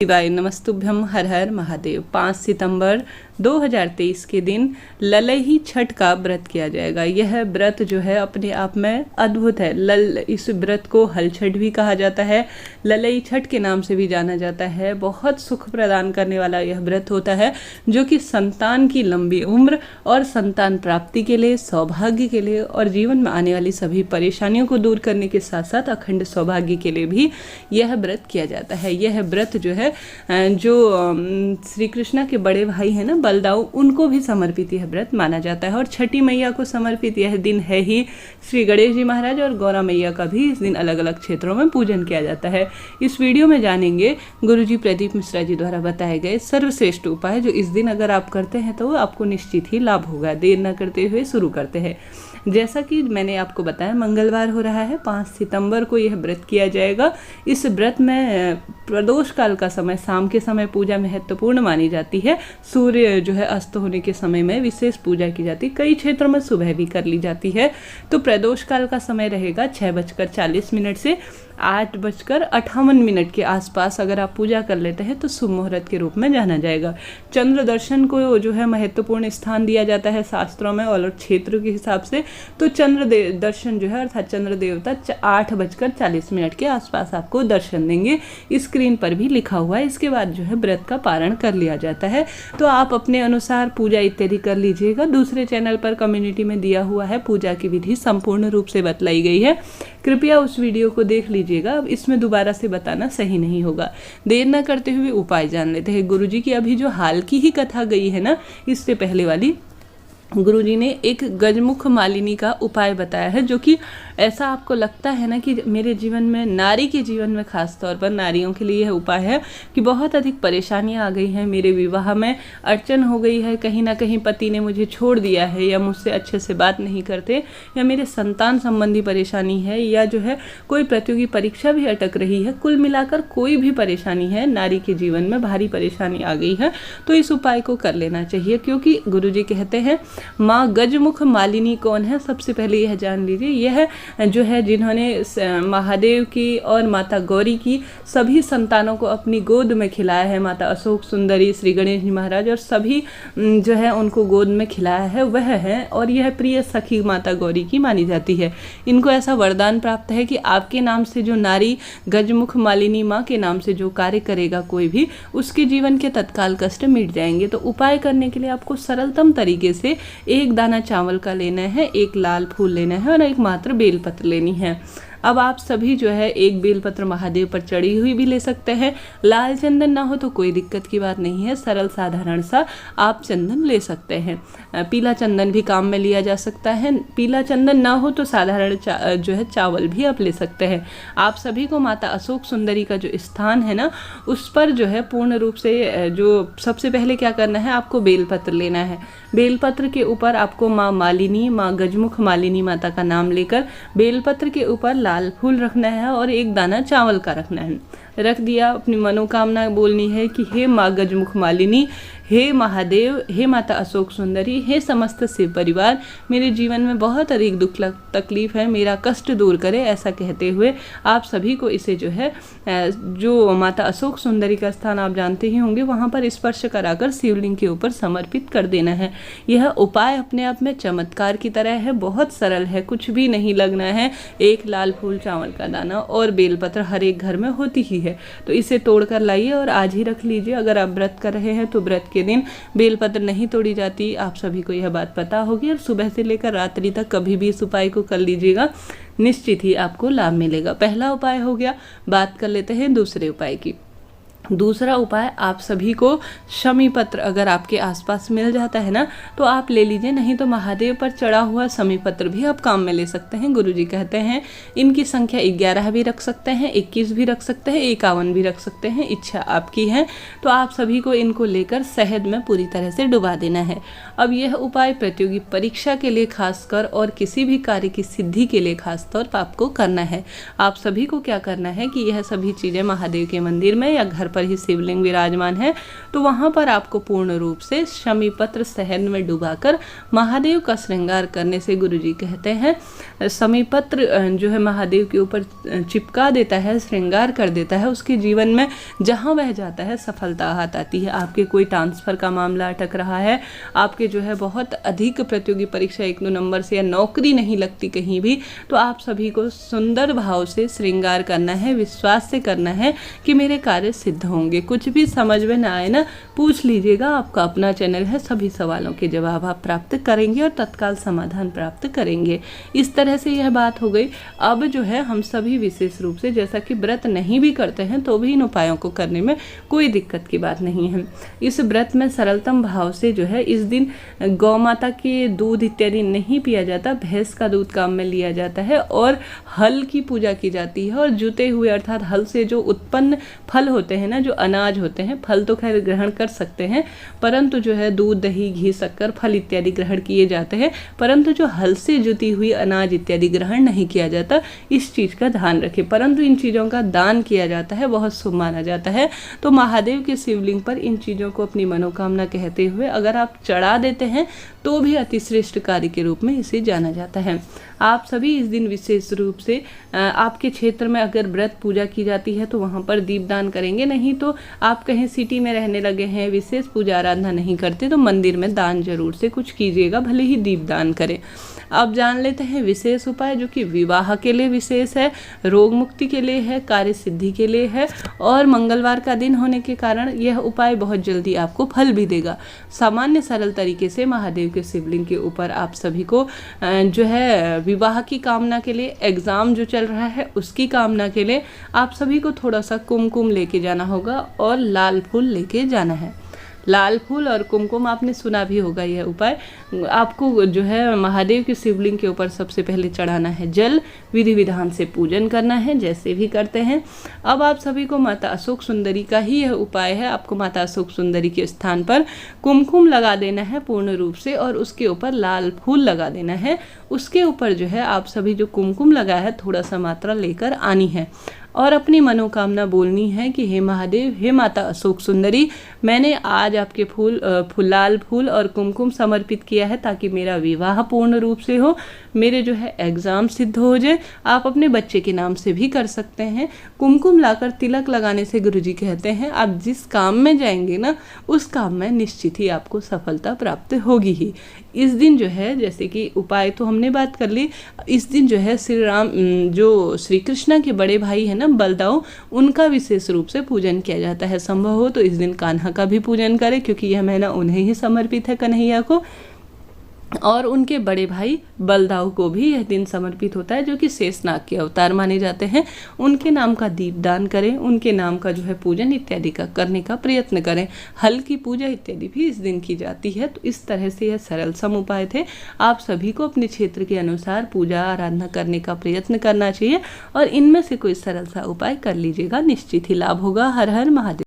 शिवाय नमस्तुभ्यम हर हर महादेव। 5 सितंबर 2023 के दिन ललई छठ का व्रत किया जाएगा। यह व्रत जो है अपने आप में अद्भुत है। इस व्रत को हल छठ भी कहा जाता है, ललई छठ के नाम से भी जाना जाता है। बहुत सुख प्रदान करने वाला यह व्रत होता है, जो कि संतान की लंबी उम्र और संतान प्राप्ति के लिए, सौभाग्य के लिए और जीवन में आने वाली सभी परेशानियों को दूर करने के साथ साथ अखंड सौभाग्य के लिए भी यह व्रत किया जाता है। यह व्रत जो है जो श्री कृष्ण के बड़े भाई हैं ना बलदाऊ, उनको भी समर्पित यह व्रत माना जाता है। और छठी मैया को समर्पित यह दिन है ही। श्री गणेश जी महाराज और गौरा मैया का भी इस दिन अलग अलग क्षेत्रों में पूजन किया जाता है। इस वीडियो में जानेंगे गुरुजी प्रदीप मिश्रा जी द्वारा बताए गए सर्वश्रेष्ठ उपाय, जो इस दिन अगर आप करते हैं तो आपको निश्चित ही लाभ होगा। देर न करते हुए शुरू करते हैं। जैसा कि मैंने आपको बताया, मंगलवार हो रहा है, 5 सितंबर को यह व्रत किया जाएगा। इस व्रत में प्रदोष काल का समय, शाम के समय पूजा महत्वपूर्ण मानी जाती है। सूर्य जो है अस्त होने के समय में विशेष पूजा की जाती है। कई क्षेत्रों में सुबह भी कर ली जाती है। तो प्रदोष काल का समय रहेगा 6:40 से 8:58 के आसपास। अगर आप पूजा कर लेते हैं तो शुभ मुहूर्त के रूप में जाना जाएगा। चंद्र दर्शन को जो है महत्वपूर्ण स्थान दिया जाता है शास्त्रों में और क्षेत्र के हिसाब से। तो चंद्र दर्शन जो है अर्थात चंद्र देवता 8:40 के आसपास आपको दर्शन देंगे। स्क्रीन पर भी लिखा हुआ है। इसके बाद जो है व्रत का पारण कर लिया जाता है। तो आप अपने अनुसार पूजा इत्यादि कर लीजिएगा। दूसरे चैनल पर कम्युनिटी में दिया हुआ है, पूजा की विधि संपूर्ण रूप से बतलाई गई है। कृपया उस वीडियो को देख लीजिएगा। अब इसमें दोबारा से बताना सही नहीं होगा। देर न करते हुए उपाय जान लेते हैं। गुरुजी की अभी जो हाल की ही कथा गई है ना, इससे पहले वाली, गुरुजी ने एक गजमुख मालिनी का उपाय बताया है, जो कि ऐसा आपको लगता है ना कि मेरे जीवन में, नारी के जीवन में खास तौर पर नारियों के लिए यह उपाय है कि बहुत अधिक परेशानियां आ गई हैं, मेरे विवाह में अड़चन हो गई है, कहीं ना कहीं पति ने मुझे छोड़ दिया है, या मुझसे अच्छे से बात नहीं करते, या मेरे संतान संबंधी परेशानी है, या जो है कोई प्रतियोगी परीक्षा भी अटक रही है। कुल मिलाकर कोई भी परेशानी है, नारी के जीवन में भारी परेशानी आ गई है, तो इस उपाय को कर लेना चाहिए। क्योंकि गुरुजी कहते हैं माँ गजमुख मालिनी कौन है, सबसे पहले यह जान लीजिए। यह जो है जिन्होंने महादेव की और माता गौरी की सभी संतानों को अपनी गोद में खिलाया है, माता अशोक सुंदरी, श्री गणेश जी महाराज और सभी जो है उनको गोद में खिलाया है, वह है। और यह प्रिय सखी माता गौरी की मानी जाती है। इनको ऐसा वरदान प्राप्त है कि आपके नाम से जो नारी गजमुख मालिनी माँ के नाम से जो कार्य करेगा कोई भी, उसके जीवन के तत्काल कष्ट मिट जाएंगे। तो उपाय करने के लिए आपको सरलतम तरीके से 1 दाना चावल का लेना है, 1 लाल फूल लेना है और 1 मात्र बेलपत्र लेनी है। अब आप सभी जो है 1 बेलपत्र महादेव पर चढ़ी हुई भी ले सकते हैं। लाल चंदन ना हो तो कोई दिक्कत की बात नहीं है, सरल साधारण सा आप चंदन ले सकते हैं। पीला चंदन भी काम में लिया जा सकता है। पीला चंदन ना हो तो साधारण जो है चावल भी आप ले सकते हैं। आप सभी को माता अशोक सुंदरी का जो स्थान है ना, उस पर जो है पूर्ण रूप से जो सबसे पहले क्या करना है, आपको बेलपत्र लेना है। बेलपत्र के ऊपर आपको माँ मालिनी, माँ गजमुख मालिनी माता का नाम लेकर बेलपत्र के ऊपर लाल फूल रखना है और 1 दाना चावल का रखना है। रख दिया, अपनी मनोकामना बोलनी है कि हे माँ गजमुख मालिनी, हे महादेव, हे माता अशोक सुंदरी, हे समस्त शिव परिवार, मेरे जीवन में बहुत अधिक दुख तकलीफ है, मेरा कष्ट दूर करे। ऐसा कहते हुए आप सभी को इसे जो है जो माता अशोक सुंदरी का स्थान आप जानते ही होंगे, वहाँ पर स्पर्श कराकर शिवलिंग के ऊपर समर्पित कर देना है। यह उपाय अपने आप में चमत्कार की तरह है, बहुत सरल है, कुछ भी नहीं लगना है। 1 लाल फूल, चावल का दाना और बेलपत्र हर एक घर में होती ही है। तो इसे तोड़कर लाइए और आज ही रख लीजिए। अगर आप व्रत कर रहे हैं तो व्रत के दिन बेलपत्र नहीं तोड़ी जाती, आप सभी को यह बात पता होगी। और सुबह से लेकर रात्रि तक कभी भी इस उपाय को कर लीजिएगा, निश्चित ही आपको लाभ मिलेगा। पहला उपाय हो गया। बात कर लेते हैं दूसरे उपाय की। दूसरा उपाय, आप सभी को शमी पत्र अगर आपके आसपास मिल जाता है ना तो आप ले लीजिए, नहीं तो महादेव पर चढ़ा हुआ शमी पत्र भी आप काम में ले सकते हैं। गुरुजी कहते हैं इनकी संख्या 11 भी रख सकते हैं, 21 भी रख सकते हैं, 51 भी रख सकते हैं, इच्छा आपकी है। तो आप सभी को इनको लेकर शहद में पूरी तरह से डुबा देना है। अब यह उपाय प्रतियोगी परीक्षा के लिए खासकर और किसी भी कार्य की सिद्धि के लिए खासतौर पर आपको करना है। आप सभी को क्या करना है कि यह सभी चीज़ें महादेव के मंदिर में या घर पर ही शिवलिंग विराजमान है, तो वहाँ पर आपको पूर्ण रूप से शमीपत्र शहद में डुबाकर महादेव का श्रृंगार करने से गुरुजी कहते हैं, शमीपत्र जो है महादेव के ऊपर चिपका देता है, श्रृंगार कर देता है, उसके जीवन में जहाँ वह जाता है सफलता हाथ आती है। आपके कोई ट्रांसफ़र का मामला अटक रहा है, आपके जो है बहुत अधिक प्रतियोगी परीक्षा 1-2 नंबर से या नौकरी नहीं लगती कहीं भी, तो आप सभी को सुंदर भाव से श्रृंगार करना है, विश्वास से करना है कि मेरे कार्य सिद्ध होंगे। कुछ भी समझ में ना आए ना, पूछ लीजिएगा, आपका अपना चैनल है, सभी सवालों के जवाब आप प्राप्त करेंगे और तत्काल समाधान प्राप्त करेंगे। इस तरह से यह बात हो गई। अब जो है हम सभी विशेष रूप से, जैसा कि व्रत नहीं भी करते हैं तो भी इन उपायों को करने में कोई दिक्कत की बात नहीं है। इस व्रत में सरलतम भाव से जो है इस दिन गौ माता के दूध इत्यादि नहीं पिया जाता, भैंस का दूध काम में लिया जाता है और हल की पूजा की जाती है। और जुते हुए अर्थात हल से जो उत्पन्न फल होते हैं ना, जो अनाज होते हैं, फल तो खैर ग्रहण कर सकते हैं, परंतु जो है दूध, दही, घी, शक्कर, फल इत्यादि ग्रहण किए जाते हैं, परंतु जो हल से जुती हुई अनाज इत्यादि ग्रहण नहीं किया जाता। इस चीज़ का ध्यान रखें। परंतु इन चीज़ों का दान किया जाता है, बहुत शुभ माना जाता है। तो महादेव के शिवलिंग पर इन चीज़ों को अपनी मनोकामना कहते हुए अगर आप चढ़ा देते हैं तो भी अतिश्रेष्ठ कार्य के रूप में इसे जाना जाता है। आप सभी इस दिन विशेष रूप से आपके क्षेत्र में अगर व्रत पूजा की जाती है तो वहाँ पर दीपदान करेंगे, नहीं तो आप कहीं सिटी में रहने लगे हैं, विशेष पूजा आराधना नहीं करते, तो मंदिर में दान जरूर से कुछ कीजिएगा, भले ही दीपदान करें। अब जान लेते हैं विशेष उपाय, जो कि विवाह के लिए विशेष है, रोग मुक्ति के लिए है, कार्य सिद्धि के लिए है और मंगलवार का दिन होने के कारण यह उपाय बहुत जल्दी आपको फल भी देगा। सामान्य सरल तरीके से महादेव के शिवलिंग के ऊपर आप सभी को जो है विवाह की कामना के लिए, एग्ज़ाम जो चल रहा है उसकी कामना के लिए आप सभी को थोड़ा सा कुमकुम लेके जाना होगा और लाल फूल लेके जाना है। लाल फूल और कुमकुम आपने सुना भी होगा। यह उपाय आपको जो है महादेव के शिवलिंग के ऊपर सबसे पहले चढ़ाना है जल, विधि विधान से पूजन करना है जैसे भी करते हैं। अब आप सभी को माता अशोक सुंदरी का ही यह उपाय है। आपको माता अशोक सुंदरी के स्थान पर कुमकुम लगा देना है पूर्ण रूप से और उसके ऊपर लाल फूल लगा देना है। उसके ऊपर जो है आप सभी जो कुमकुम लगाया है थोड़ा सा मात्रा लेकर आनी है और अपनी मनोकामना बोलनी है कि हे महादेव, हे माता अशोक सुंदरी, मैंने आज आपके लाल फूल और कुमकुम समर्पित किया है ताकि मेरा विवाह पूर्ण रूप से हो, मेरे जो है एग्ज़ाम सिद्ध हो जाए। आप अपने बच्चे के नाम से भी कर सकते हैं। कुमकुम लाकर तिलक लगाने से गुरुजी कहते हैं आप जिस काम में जाएंगे ना, उस काम में निश्चित ही आपको सफलता प्राप्त होगी ही। इस दिन जो है, जैसे कि उपाय तो हमने बात कर ली, इस दिन जो है श्री राम, जो श्री कृष्ण के बड़े भाई है ना बलदाऊ, उनका विशेष रूप से पूजन किया जाता है। संभव हो तो इस दिन कान्हा का भी पूजन करें, क्योंकि यह महीना उन्हें ही समर्पित है, कन्हैया को। और उनके बड़े भाई बलदाऊ को भी यह दिन समर्पित होता है, जो कि शेषनाग के अवतार माने जाते हैं। उनके नाम का दीपदान करें, उनके नाम का जो है पूजन इत्यादि का करने का प्रयत्न करें। हल की पूजा इत्यादि भी इस दिन की जाती है। तो इस तरह से यह सरल सम उपाय थे। आप सभी को अपने क्षेत्र के अनुसार पूजा आराधना करने का प्रयत्न करना चाहिए और इनमें से कोई सरल सा उपाय कर लीजिएगा, निश्चित ही लाभ होगा। हर हर महादेव।